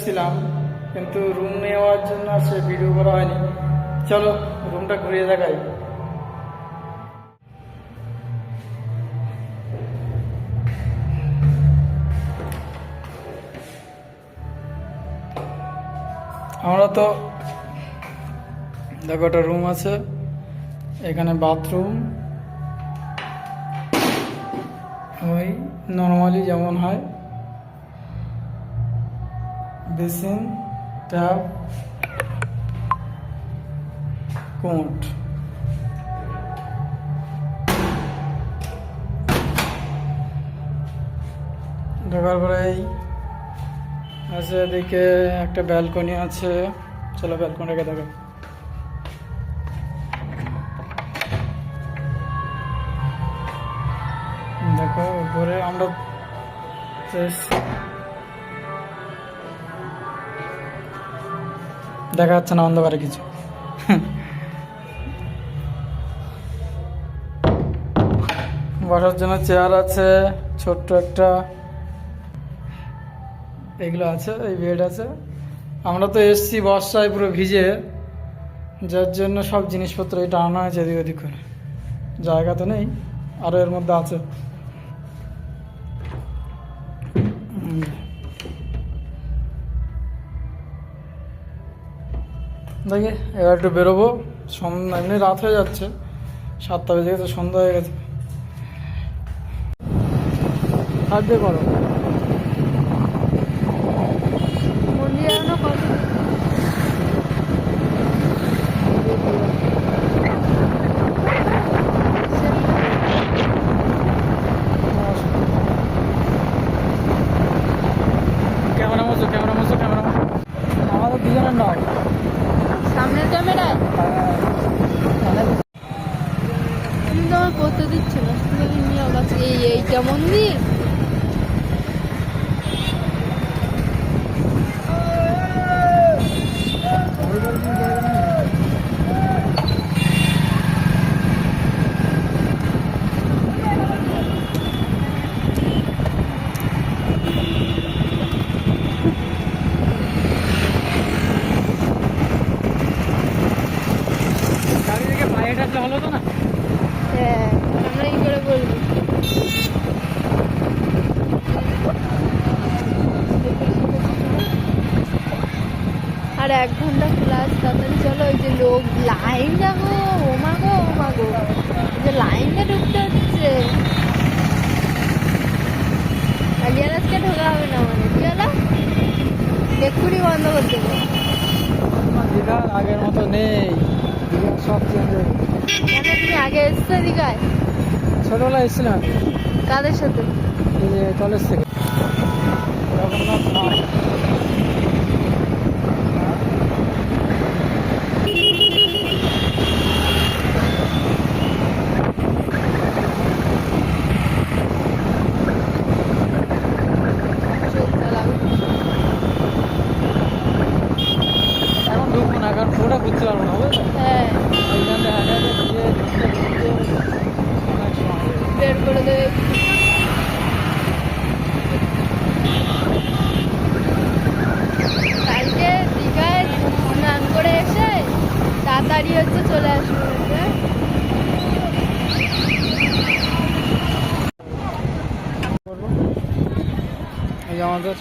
এসেছিলাম, কিন্তু রুম নেওয়ার জন্য আর সে ভিডিও করা হয়নি। চলো রুমটা ঘুরিয়ে দেখাই। আমরা তো দেখো একটা রুম আছে, এখানে বাথরুম ওই নর্মালি যেমন হয়, বেসিন, ট্যাপ, কোট। ঢোকার পরে এই আছে, এদিকে একটা ব্যালকনি আছে। চলো ব্যালকনিটাকে দেখো। দেখো উপরে আমরা দেখা যাচ্ছে না অন্ধকারে কিছু। বসার জন্য চেয়ার আছে, ছোট্ট একটা এগুলো আছে, এই বেড আছে। আমরা তো এসছি বর্ষায় পুরো ভিজে, যার জন্য সব জিনিসপত্র এটা আনা হয়েছে এদিক ওদিক করে। জায়গা তো নেই, আরও এর মধ্যে আছে। দেখি এবার একটু বেরোবো, এমনি রাত হয়ে যাচ্ছে, 7টা বেজে গেছে, সন্ধ্যা হয়ে গেছে। হাত দিয়ে করো। ক্যামেরা মোছো, ক্যামেরা মোছো, ক্যামেরা মোছো। আমাদের দুজনের নয়, সামনের ক্যামেরায় কিন্তু আমার করতে দিচ্ছে না। নিয়ে গেছে এইটা মন্দির। গাড়ি থেকে বাইরে আসলে ভালো হতো না? হ্যাঁ, আমরা কি করে বলবো? আর 1 ঘন্টা খোলা আছে, তাড়াতাড়ি চলো। ওই যে লোক লাইন, দেখো, ও মাগো ও মাগো, যে লাইনে ঢুকতে হচ্ছে। আলিয়ার আজকে ঢোকা হবে না, মানে কি হলো, এক্ষুনি বন্ধ করতে হবে। দীঘা আগের মতো নেই, দীঘা সব চেঞ্জ হয়ে গেছে। কেন, তুমি আগে এসছো দীঘায়? ছোটবেলায় এসেছিলাম, কাদের সাথে? এই যে কলেজ থেকে। জগন্নাথ নয়, এখন ঢুকবো না, কারণ পুরোটা ঘুরতে পারবো না, বুঝলে? হ্যাঁ, ওইখানে আগে আগে গিয়ে ঢুকতে ঢুকতে অনেক সময় হয়ে যাবে। বের করে দেবে। কালকে দীঘায় স্নান করে এসে তাড়াতাড়ি হচ্ছে চলে আসবো। করবো। এই যে আমাদের